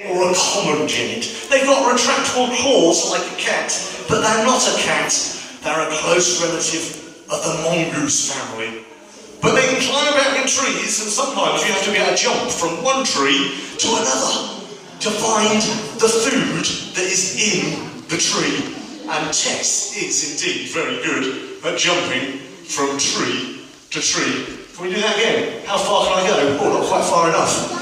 or a common genet. They've got retractable claws like a cat, but they're not a cat. They're a close relative of the mongoose family. But they can climb about in trees, and sometimes you have to be able to jump from one tree to another to find the food that is in the tree. And Tess is indeed very good at jumping from tree to tree. Can we do that again? How far can I go? Oh, not quite far enough.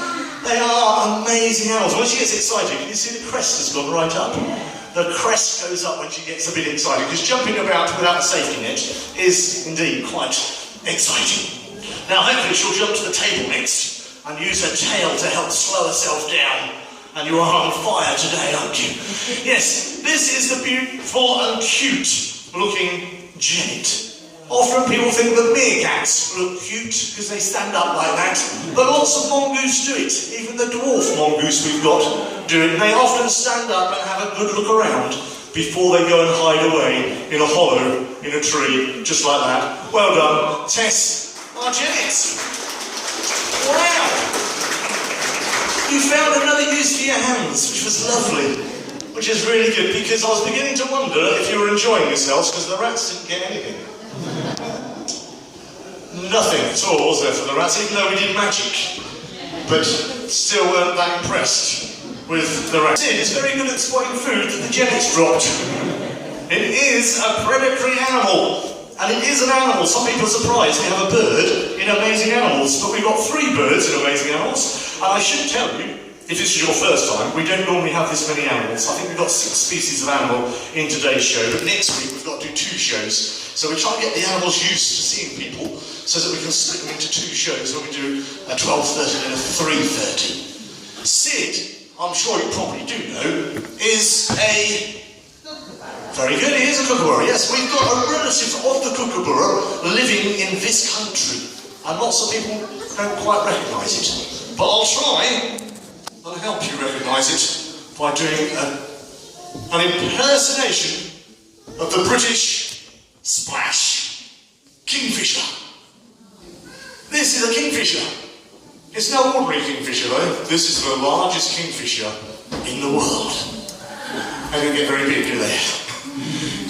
They are amazing animals. When she gets excited, can you see the crest has gone right up? The crest goes up when she gets a bit excited, because jumping about without a safety net is indeed quite exciting. Now hopefully she'll jump to the table next and use her tail to help slow herself down. And you are on fire today, aren't you? Yes, this is the beautiful and cute looking genet. Often people think that meerkats look cute because they stand up like that, but lots of mongoose do it. Even the dwarf mongoose we've got do it. They often stand up and have a good look around before they go and hide away in a hollow in a tree, just like that. Well done, Tess, our genets. Wow! You found another use for your hands, which was lovely, which is really good, because I was beginning to wonder if you were enjoying yourselves, because the rats didn't get anything. Nothing at all was there for the rats, even though we did magic, but still weren't that impressed with the rats. It's very good at spotting food that the genets dropped. It is a predatory animal. And it is an animal. Some people are surprised we have a bird in Amazing Animals, but we've got 3 birds in Amazing Animals. And I should tell you, if this is your first time, we don't normally have this many animals. I think we've got 6 species of animal in today's show, but next week we've got to do 2 shows. So we try and get the animals used to seeing people, so that we can split them into 2 shows when we do a 12:30 and a 3:30. Sid, I'm sure you probably do know, is a... Very good, he is a kookaburra. Yes, we've got a relative of the kookaburra living in this country, and lots of people don't quite recognise it. But I'll try and help you recognise it by doing an impersonation of the British splash kingfisher. This is a kingfisher. It's no ordinary kingfisher though. This is the largest kingfisher in the world. They don't get very big, do they?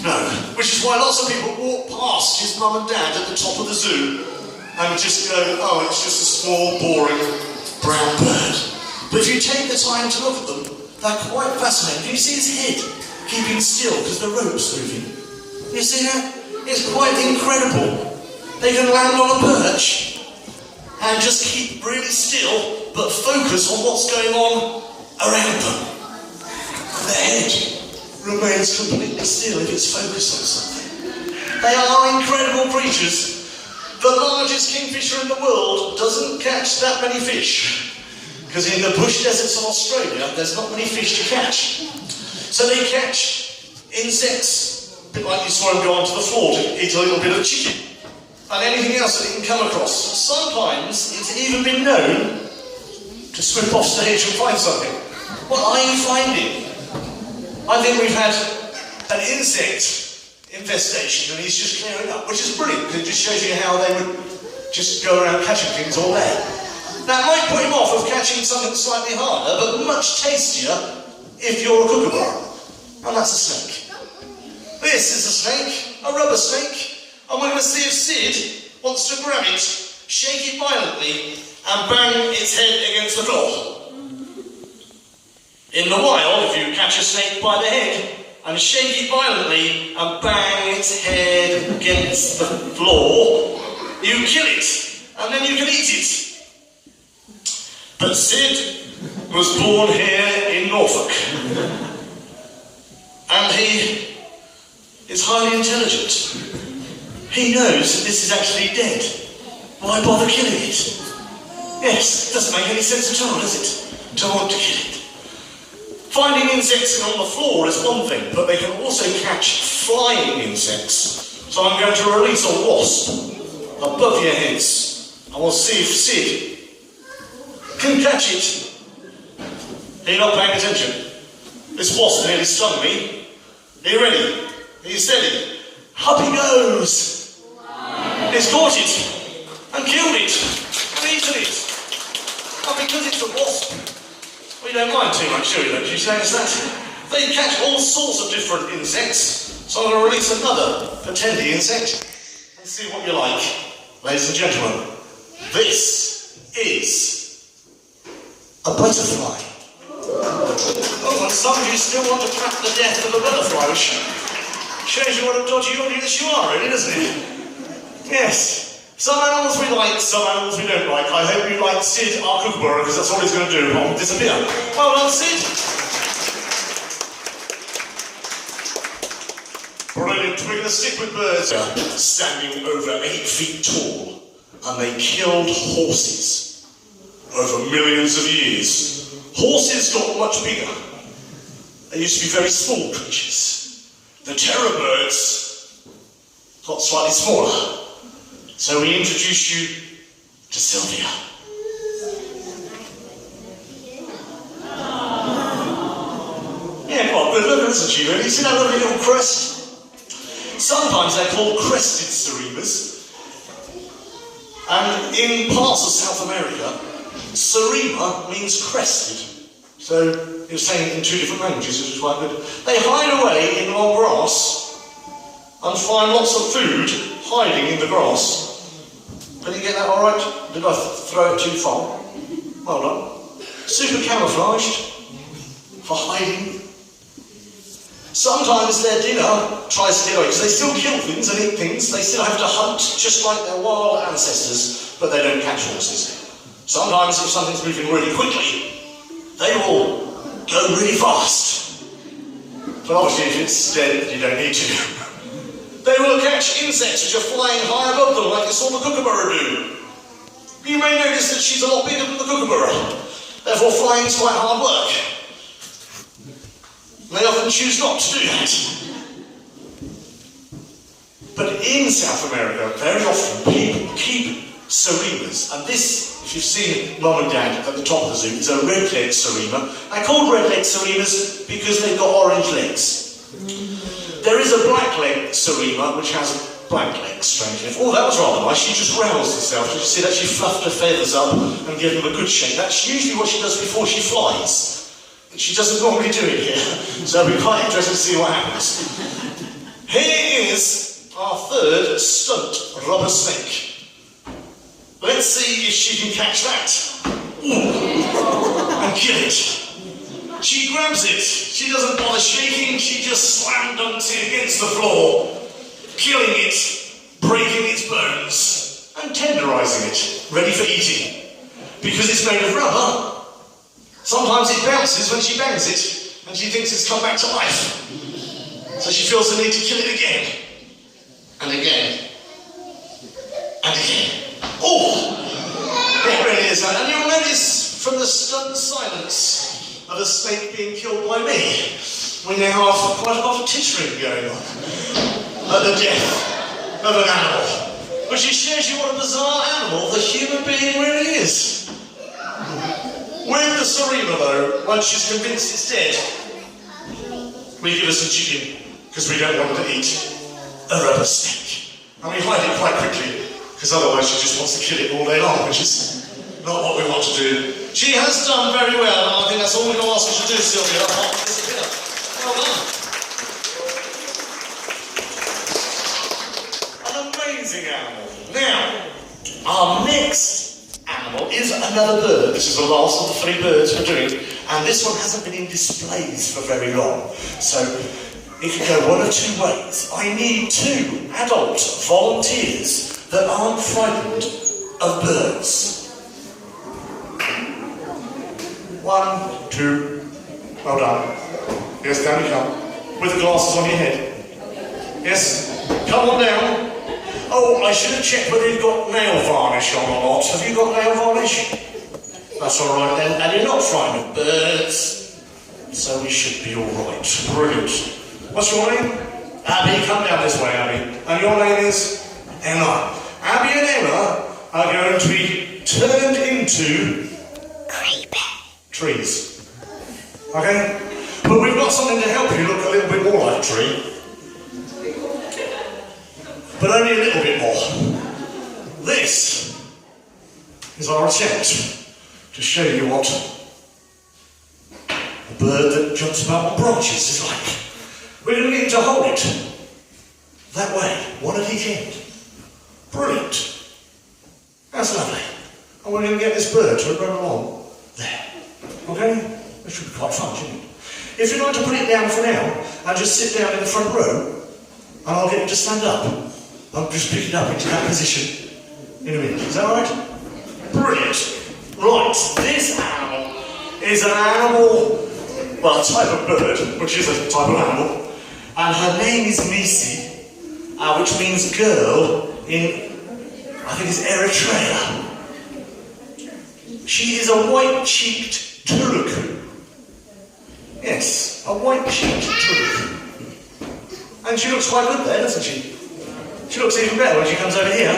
No, which is why lots of people walk past his mum and dad at the top of the zoo and just go, oh, it's just a small, boring, brown bird. But if you take the time to look at them, they're quite fascinating. You see his head keeping still because the rope's moving. You see that? It's quite incredible. They can land on a perch and just keep really still, but focus on what's going on around them. Their head remains completely still if it's focused on something. They are incredible creatures. The largest kingfisher in the world doesn't catch that many fish, because in the bush deserts of Australia there's not many fish to catch. So they catch insects, a bit like you saw him go onto the floor to eat a little bit of chicken, and anything else that he can come across. Sometimes it's even been known to swim off stage and find something. What are you finding? I think we've had an insect infestation and he's just clearing up, which is brilliant because it just shows you how they would just go around catching things all day. Now it might put him off of catching something slightly harder, but much tastier if you're a kookaburra. And that's a snake. This is a snake, a rubber snake, and we're going to see if Sid wants to grab it, shake it violently, and bang its head against the floor. In the wild, if you catch a snake by the head and shake it violently and bang its head against the floor, you kill it, and then you can eat it. But Sid was born here in Norfolk, and he is highly intelligent. He knows that this is actually dead. Why bother killing it? Yes, it doesn't make any sense at all, does it? To want to kill it. Finding insects on the floor is one thing, but they can also catch flying insects. So I'm going to release a wasp above your heads, and we'll see if Sid can catch it. Are you not paying attention? This wasp nearly stung me. Are you ready? Are you steady? Up he goes! It's caught it, and killed it, and eaten it. And because it's a wasp, We don't mind too much, do we, don't you notice that? They catch all sorts of different insects, so I'm going to release another pretendy insect and see what you like. Ladies and gentlemen, this is a butterfly. Oh, and some of you still want to clap the death of a butterfly, which shows you what a dodgy audience you are, really, doesn't it? Yes. Some animals we like, some animals we don't like. I hope you like Sid, our kookaburra, because that's all he's going to do, he'll disappear. Well done, Sid. Brilliant. We're going to stick with birds. Standing over 8 feet tall, and they killed horses over millions of years. Horses got much bigger. They used to be very small creatures. The terror birds got slightly smaller. So we introduce you to Sylvia. Yeah, quite good looking, isn't she, really? See that lovely little crest? Sometimes they're called crested seremas. And in parts of South America, serema means crested. So you're saying it in 2 different languages, which is quite good. They hide away in long grass and find lots of food hiding in the grass. Did you get that all right? Did I throw it too far? Well done. Super camouflaged for hiding. Sometimes their dinner tries to get away, because they still kill things and eat things. They still have to hunt just like their wild ancestors, but they don't catch horses. Sometimes if something's moving really quickly, they will go really fast. But obviously if it's dead, you don't need to. They will catch insects which are flying high above them, like you saw the kookaburra do. You may notice that she's a lot bigger than the kookaburra, therefore flying is quite hard work. They often choose not to do that. But in South America, very often people keep seremas, and this, if you've seen Mum and Dad at the top of the zoo, is a red-legged serema. They're called red-legged seremas because they've got orange legs. There is a black-legged serema which has black legs, strangely enough. Oh, that was rather nice. She just roused herself. Did you see that? She fluffed her feathers up and gave them a good shake. That's usually what she does before she flies. She doesn't normally do it here, so it'll be quite interesting to see what happens. Here is our third stunt rubber snake. Let's see if she can catch that. Ooh. And kill it. She grabs it, she doesn't bother shaking, she just slam dunks it against the floor, killing it, breaking its bones, and tenderising it, ready for eating. Because it's made of rubber, sometimes it bounces when she bangs it, and she thinks it's come back to life. So she feels the need to kill it again, and again, and again. Oh! It really is, and you'll notice from the stunned silence of a snake being killed by me, we now have quite a lot of tittering going on at the death of an animal, which shows you what a bizarre animal the human being really is. With the serema though, once she's convinced it's dead, we give her some chicken, because we don't want her to eat a rubber snake. And we hide it quite quickly, because otherwise she just wants to kill it all day long, which is not what we want to do. She has done very well, and I think that's all we're going to ask her to do, Sylvia, apart from disappear. Well done. An amazing animal. Now, our next animal is another bird. This is the last of the 3 birds we're doing, and this one hasn't been in displays for very long. So, it could go one of 2 ways. I need 2 adult volunteers that aren't frightened of birds. 1, 2, well done. Yes, down you come. With the glasses on your head. Yes, come on down. Oh, I should have checked whether you've got nail varnish on or not. Have you got nail varnish? That's all right then. And you're not frightened of birds, so we should be all right. Brilliant. What's your name? Abby, come down this way, Abby. And your name is? Emma. Abby and Emma are going to be turned into trees. Okay? But we've got something to help you look a little bit more like a tree. But only a little bit more. This is our attempt to show you what a bird that jumps about on branches is like. We're going to get him to hold it that way, one at each end. Brilliant. That's lovely. And we're going to get this bird to run along there. Okay? That should be quite fun, shouldn't it? If you'd like to put it down for now, and just sit down in the front row, and I'll get you to stand up. I'll just pick it up into that position in a minute. Is that alright? Brilliant. Right, this animal is an animal, well, a type of bird, which is a type of animal, and her name is Misi, which means girl in, I think it's Eritrea. She is a white-cheeked turuku. Yes, a white-cheeked turuku. And she looks quite good there, doesn't she? She looks even better when she comes over here,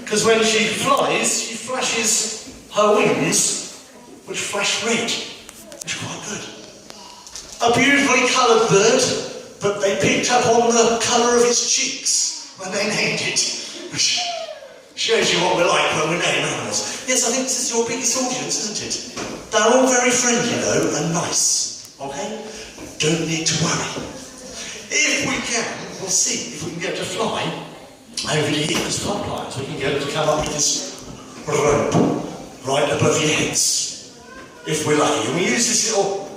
because when she flies, she flashes her wings, which flash red, which is quite good. A beautifully coloured bird, but they picked up on the colour of its cheeks when they named it, which shows you what we're like when we name animals. Yes, I think this is your biggest audience, isn't it? They're all very friendly, though, and nice, okay? Don't need to worry. If we can, we'll see if we can get to fly over to here, because sometimes we can get it to come up to this rope right above your heads, if we're lucky. And we use this little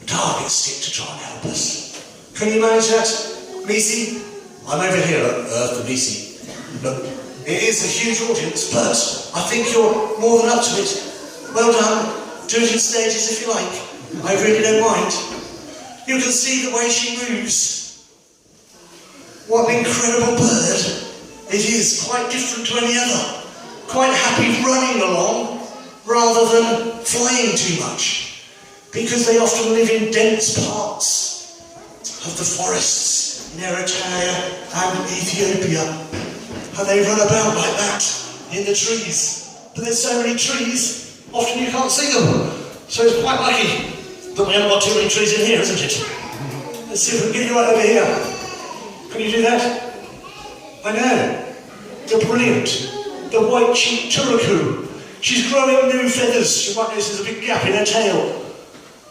target stick to try and help us. Can you manage that, Misi? I'm over here at Earth and Misi. Look, it is a huge audience, but I think you're more than up to it. Well done. Do it in stages if you like. I really don't mind. You can see the way she moves. What an incredible bird. It is quite different to any other. Quite happy running along rather than flying too much, because they often live in dense parts of the forests in Eritrea and Ethiopia, and they run about like that in the trees. But there's so many trees, often you can't see them. So it's quite lucky that we haven't got too many trees in here, isn't it? Let's see if we can get you right over here. Can you do that? I know. You're brilliant. The white-cheeked turuku. She's growing new feathers. You might notice there's a big gap in her tail.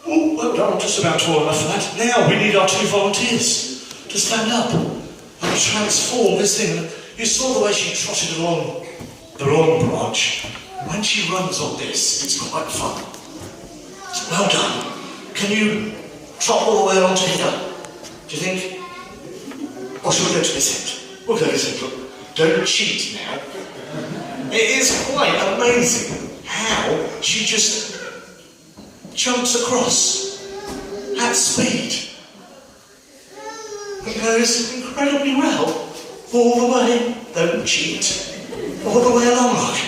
Oh, well done. I'm just about tall enough for that. Now we need our 2 volunteers to stand up and transform this thing. You saw the way she trotted along the wrong branch. When she runs on this, it's quite fun. Well done. Can you trot all the way along to here? Do you think? Or shall we go to this end? We'll go to this end. Look, don't cheat now. It is quite amazing how she just jumps across at speed and goes incredibly well all the way. Don't cheat. All the way along, like,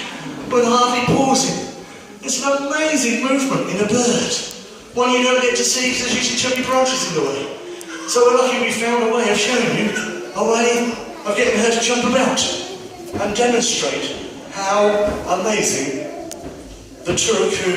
with hardly pausing. It's an amazing movement in a bird. One you don't get to see because there's usually too many branches in the way. So we're lucky we found a way of showing you a way of getting her to jump about and demonstrate how amazing the turuku